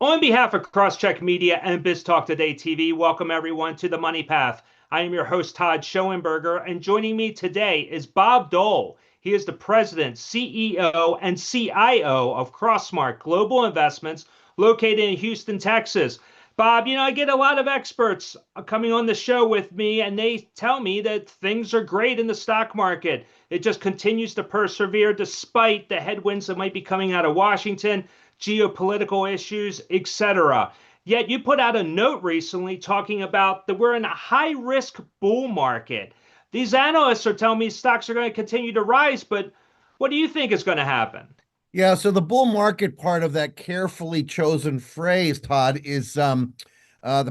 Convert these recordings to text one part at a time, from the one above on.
On behalf of CrossCheck Media and BizTalk Today TV, welcome everyone to the Money Path. I am your host, Todd Schoenberger, and joining me today is Bob Dole. He is the president, CEO, and CIO of Crossmark Global Investments, located in Houston, Texas. Bob, I get a lot of experts coming on the show with me, and they tell me that things are great in the stock market. It just continues to persevere despite the headwinds that might be coming out of Washington, geopolitical issues, etc. Yet you put out a note recently talking about that we're in a high risk bull market. These analysts are telling me stocks are going to continue to rise, but what do you think is going to happen? Yeah, so the bull market part of that carefully chosen phrase, Todd, is the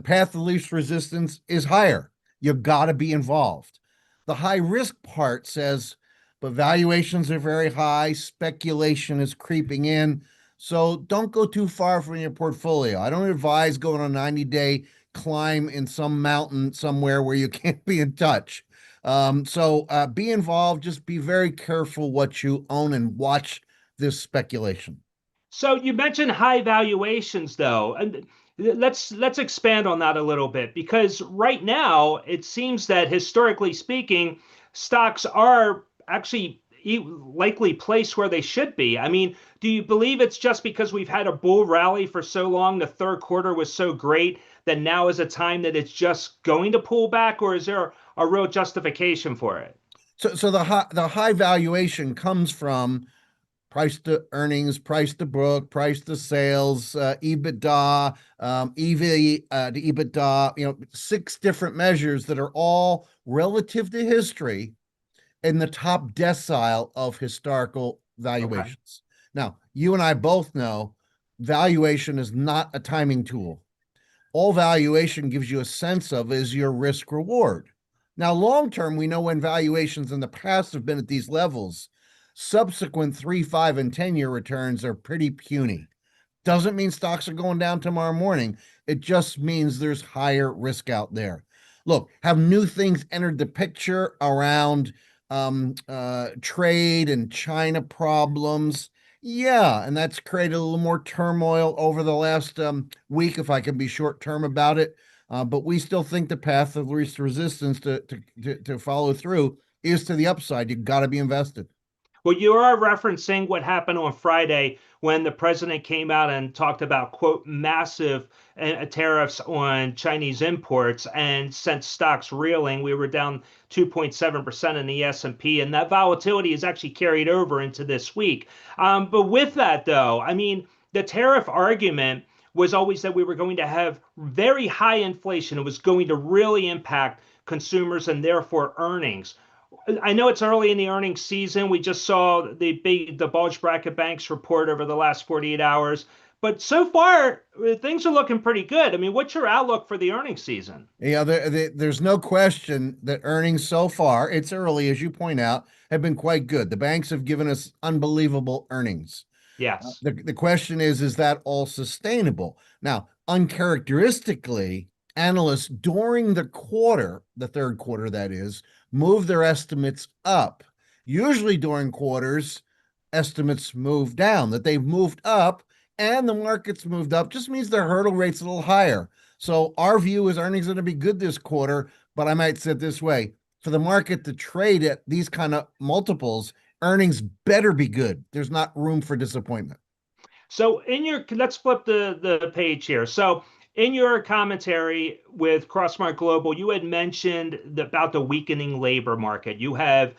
path of least resistance is higher. You've got to be involved. The high risk part says, but valuations are very high, speculation is creeping in. So don't go too far from your portfolio. I don't advise going on a 90-day climb in some mountain somewhere where you can't be in touch. So be involved, just be very careful what you own and watch this speculation. So you mentioned high valuations though, and let's expand on that a little bit because right now it seems that historically speaking, stocks are actually likely placed where they should be. I mean, do you believe it's just because we've had a bull rally for so long, the third quarter was so great that now is a time that it's just going to pull back, or is there a real justification for it? So the high valuation comes from price to earnings, price to book, price to sales, EBITDA, EV to EBITDA, six different measures that are all relative to history in the top decile of historical Okay. valuations. Now, you and I both know valuation is not a timing tool. All valuation gives you a sense of is your risk reward. Now, long term, we know when valuations in the past have been at these levels, subsequent 3, 5, and 10-year returns are pretty puny. Doesn't mean stocks are going down tomorrow morning. It just means there's higher risk out there. Look, have new things entered the picture around trade and China problems? Yeah, and that's created a little more turmoil over the last week, if I can be short term about it. But we still think the path of least resistance to follow through is to the upside. You've got to be invested. Well, you are referencing what happened on Friday when the president came out and talked about, quote, massive tariffs on Chinese imports and sent stocks reeling. We were down 2.7% in the S&P, and that volatility is actually carried over into this week. But with that, though, I mean, the tariff argument was always that we were going to have very high inflation. It was going to really impact consumers and therefore earnings. I know it's early in the earnings season. We just saw the bulge bracket banks report over the last 48 hours, but so far things are looking pretty good. I mean, what's your outlook for the earnings season? Yeah, there's no question that earnings so far, it's early, as you point out, have been quite good. The banks have given us unbelievable earnings. Yes. The question is that all sustainable? Now, uncharacteristically, analysts during the quarter, the third quarter that is, move their estimates up. Usually during quarters, estimates move down. That they've moved up and the market's moved up just means their hurdle rate's a little higher. So our view is earnings are going to be good this quarter, but I might say it this way. For the market to trade at these kind of multiples, earnings better be good. There's not room for disappointment. So let's flip the page here. So in your commentary with Crossmark Global, you had mentioned about the weakening labor market. You have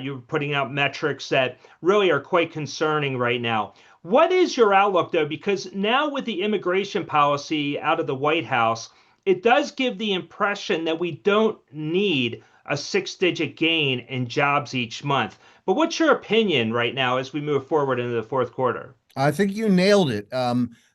you're putting out metrics that really are quite concerning right now. What is your outlook though? Because now with the immigration policy out of the White House, it does give the impression that we don't need a six-digit gain in jobs each month. But what's your opinion right now as we move forward into the fourth quarter? I think you nailed it.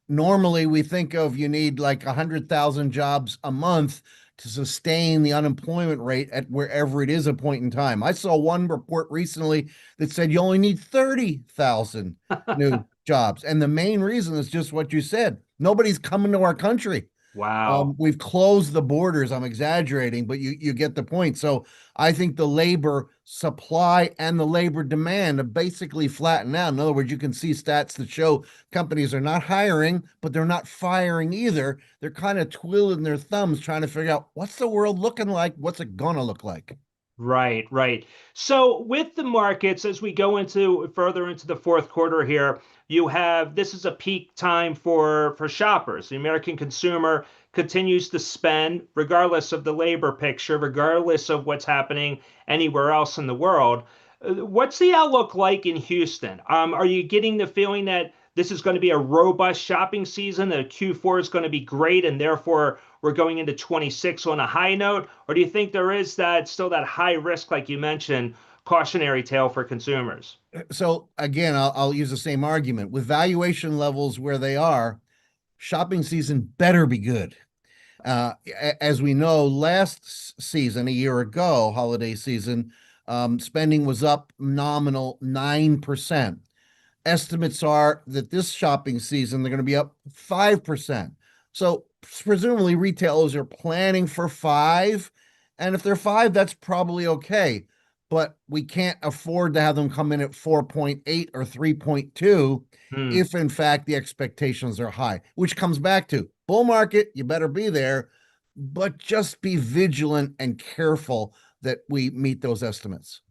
Normally, we think of you need like 100,000 jobs a month to sustain the unemployment rate at wherever it is a point in time. I saw one report recently that said you only need 30,000 new jobs. And the main reason is just what you said. Nobody's coming to our country. Wow. We've closed the borders. I'm exaggerating, but you get the point. So I think the labor supply and the labor demand have basically flattened out. In other words, you can see stats that show companies are not hiring, but they're not firing either. They're kind of twiddling their thumbs trying to figure out what's the world looking like? What's it gonna look like? Right, right. So with the markets, as we go into further into the fourth quarter here, you have this is a peak time for shoppers. The American consumer continues to spend regardless of the labor picture, regardless of what's happening anywhere else in the world. What's the outlook like in Houston? Are you getting the feeling that this is going to be a robust shopping season, that Q4 is going to be great, and therefore we're going into 26 on a high note? Or do you think there is that still that high risk, like you mentioned, cautionary tale for consumers? So again, I'll use the same argument. With valuation levels where they are, shopping season better be good. As we know, last season, a year ago, holiday season, spending was up nominal 9%. Estimates are that this shopping season they're going to be up 5%. So presumably retailers are planning for 5, and if they're 5, that's probably okay. But we can't afford to have them come in at 4.8 or 3.2 Hmm. if in fact the expectations are high, which comes back to bull market, you better be there, but just be vigilant and careful that we meet those estimates.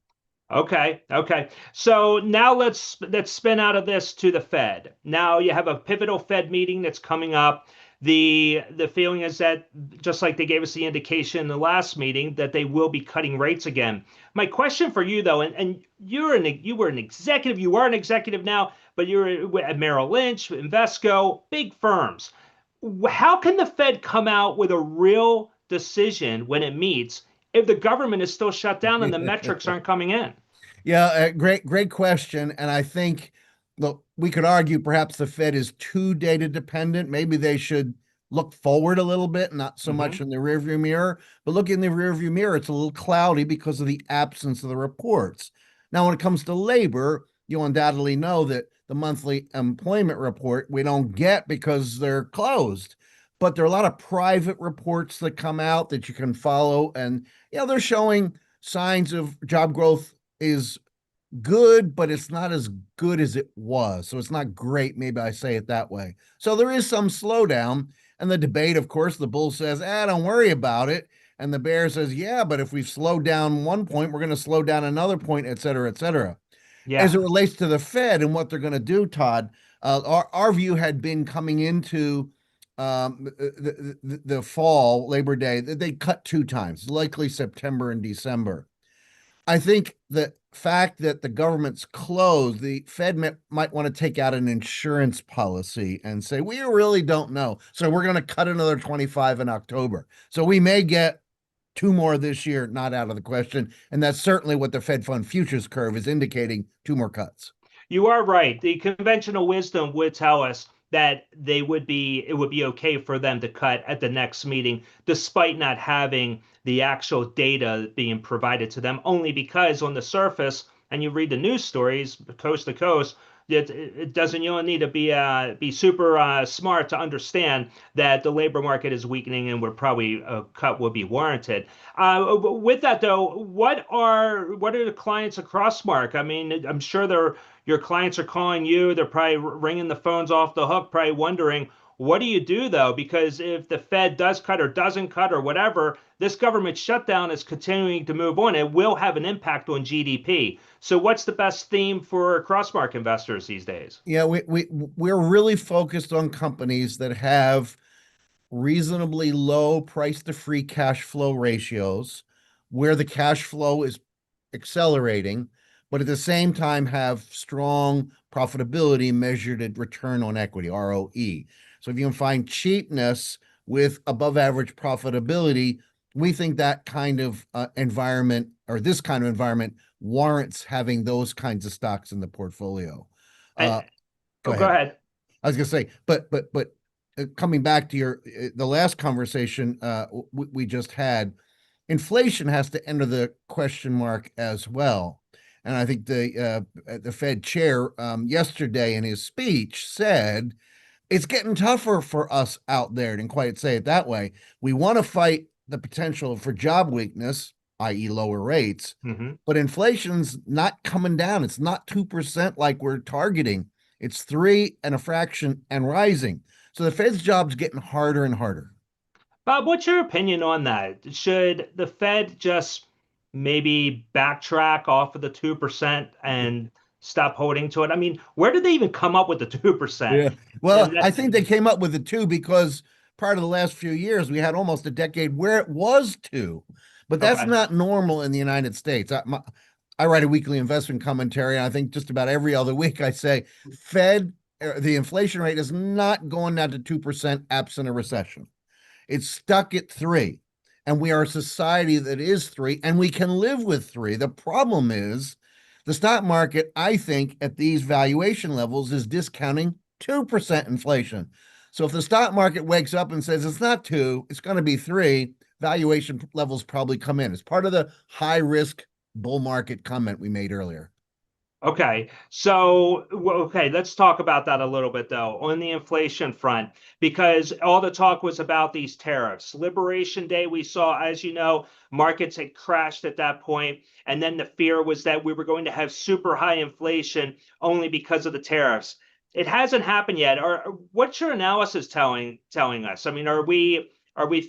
Okay, okay. So now let's spin out of this to the Fed. Now you have a pivotal Fed meeting that's coming up. The feeling is that just like they gave us the indication in the last meeting that they will be cutting rates again. My question for you though, and you were an executive, you are an executive now, but you're at Merrill Lynch, Invesco, big firms. How can the Fed come out with a real decision when it meets if the government is still shut down and the metrics aren't coming in? Yeah, great question. And I think, look, we could argue perhaps the Fed is too data dependent. Maybe they should look forward a little bit, not so much Hmm. in the rearview mirror. But look in the rearview mirror, it's a little cloudy because of the absence of the reports. Now, when it comes to labor, you undoubtedly know that the monthly employment report we don't get because they're closed. But there are a lot of private reports that come out that you can follow, and they're showing signs of job growth is good, but it's not as good as it was. So it's not great. Maybe I say it that way. So there is some slowdown. And the debate, of course, the bull says, don't worry about it. And the bear says, yeah, but if we've slowed down one point, we're going to slow down another point, et cetera, et cetera. As Yeah. it relates to the Fed and what they're going to do, Todd, our view had been coming into the fall, Labor Day, that they cut 2 times, likely September and December. I think the fact that the government's closed, the Fed might want to take out an insurance policy and say, we really don't know. So we're going to cut another 25 in October. So we may get 2 more this year, not out of the question. And that's certainly what the Fed fund futures curve is indicating, 2 more cuts. You are right. The conventional wisdom would tell us that it would be okay for them to cut at the next meeting, despite not having the actual data being provided to them, only because on the surface, and you read the news stories coast to coast, it doesn't, you don't need to be super smart to understand that the labor market is weakening and would probably a cut would be warranted. With that though, what are the clients of Crossmark? I mean, I'm sure your clients are calling you. They're probably ringing the phones off the hook, probably wondering, what do you do though? Because if the Fed does cut or doesn't cut or whatever, this government shutdown is continuing to move on. It will have an impact on GDP. So, what's the best theme for Crossmark investors these days? Yeah, we're really focused on companies that have reasonably low price to free cash flow ratios, where the cash flow is accelerating, but at the same time have strong profitability measured at return on equity, ROE. So if you can find cheapness with above average profitability, we think that kind of environment, or this kind of environment, warrants having those kinds of stocks in the portfolio. And, Uh, Go oh, go ahead. ahead. I was going to say, but coming back to the last conversation we just had, inflation has to enter the question mark as well. And I think the Fed chair yesterday in his speech said It's getting tougher for us out there, didn't quite say it that way. We want to fight the potential for job weakness, i.e., lower rates, Hmm. but inflation's not coming down. It's not 2% like we're targeting. It's three and a fraction and rising. So the Fed's job's getting harder and harder. Bob, what's your opinion on that? Should the Fed just maybe backtrack off of the 2% and stop holding to it? I mean, where did they even come up with the 2%? Yeah. I Well, mean, I that's think they came up with it too because part of the last few years we had almost a decade where it was two, but that's okay. not normal in the United States. I write a weekly investment commentary, and I think just about every other week I say Fed, the inflation rate is not going down to 2% absent a recession. It's stuck at three. And we are a society that is three, and we can live with three. The problem is the stock market, I think, at these valuation levels is discounting 2% inflation. So if the stock market wakes up and says it's not two, it's going to be three, valuation levels probably come in. It's part of the high risk bull market comment we made earlier. Okay. So, okay, let's talk about that a little bit though, on the inflation front, because all the talk was about these tariffs. Liberation Day, we saw, as you know, markets had crashed at that point, and then the fear was that we were going to have super high inflation only because of the tariffs. It hasn't happened yet. Or what's your analysis telling us? I mean, are we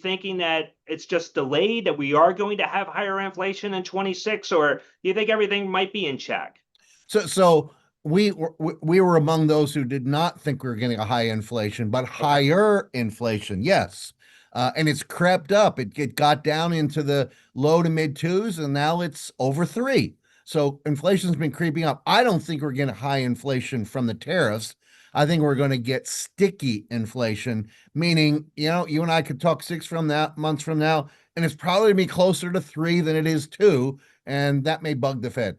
thinking that it's just delayed, that we are going to have higher inflation in 26, or do you think everything might be in check? So we were among those who did not think we were getting a high inflation, but Okay. higher inflation, yes. And it's crept up. It got down into the low to mid twos, and now it's over three. So inflation's been creeping up. I don't think we're getting high inflation from the tariffs. I think we're going to get sticky inflation, meaning, you and I could talk months from now, and it's probably going to be closer to three than it is two, and that may bug the Fed.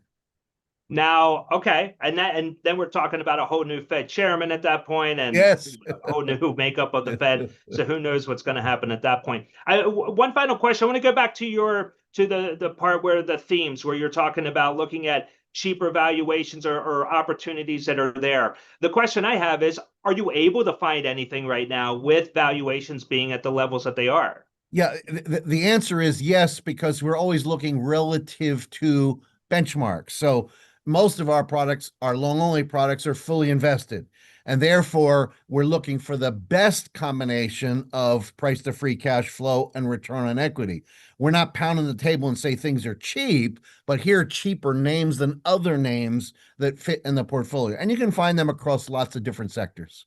Now, okay, and then we're talking about a whole new Fed chairman at that point, and Yes. a whole new makeup of the Fed. So who knows what's going to happen at that point? One final question. I want to go back to the part where the themes where you're talking about looking at cheaper valuations or opportunities that are there. The question I have is, are you able to find anything right now with valuations being at the levels that they are? Yeah, the answer is yes, because we're always looking relative to benchmarks. So most of our products, our long only products, are fully invested. And therefore, we're looking for the best combination of price to free cash flow and return on equity. We're not pounding the table and say things are cheap, but here are cheaper names than other names that fit in the portfolio. And you can find them across lots of different sectors,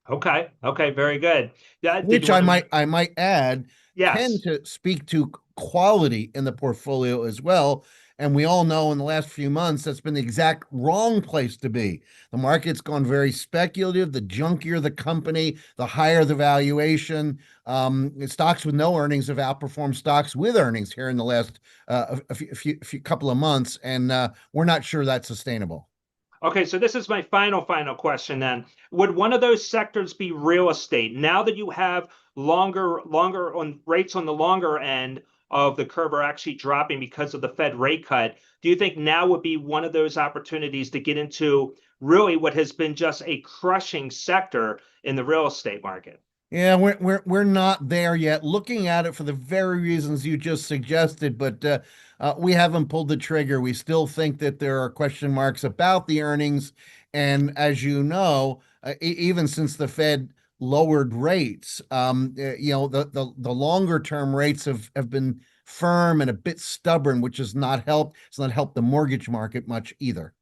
Okay, okay, very good. Yeah, did you which want to? I might add tend Yes. to speak to quality in the portfolio as well. And we all know in the last few months that's been the exact wrong place to be. The market's gone very speculative. The junkier the company, the higher the valuation. Stocks with no earnings have outperformed stocks with earnings here in the last a few couple of months, and we're not sure that's sustainable. Okay, so this is my final question then. Would one of those sectors be real estate? Now that you have longer on rates on the longer end of the curve are actually dropping because of the Fed rate cut, do you think now would be one of those opportunities to get into really what has been just a crushing sector in the real estate market? Yeah, we're not there yet. Looking at it for the very reasons you just suggested, but we haven't pulled the trigger. We still think that there are question marks about the earnings, and as you know, even since the Fed lowered rates, the longer term rates have been firm and a bit stubborn, which has not helped. It's not helped the mortgage market much either.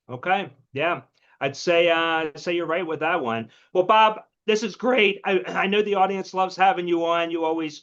Okay. Yeah. I'd say you're right with that one. Well, Bob, this is great. I know the audience loves having you on. You always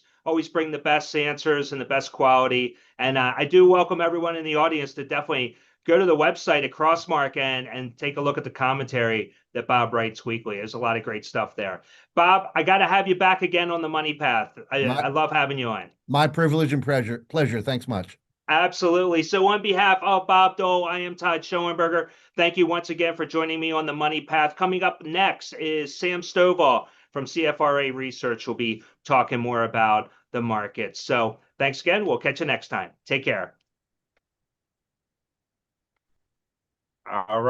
bring the best answers and the best quality. And I do welcome everyone in the audience to definitely go to the website at Crossmark and take a look at the commentary that Bob writes weekly. There's a lot of great stuff there. Bob, I got to have you back again on the Money Path. I, My I love having you on. my privilege and pleasure. Pleasure. Thanks much. Absolutely. So, on behalf of Bob Dole, I am Todd Schoenberger. Thank you once again for joining me on the Money Path. Coming up next is Sam Stovall from CFRA Research. We'll be talking more about the markets. So, thanks again. We'll catch you next time. Take care. All right.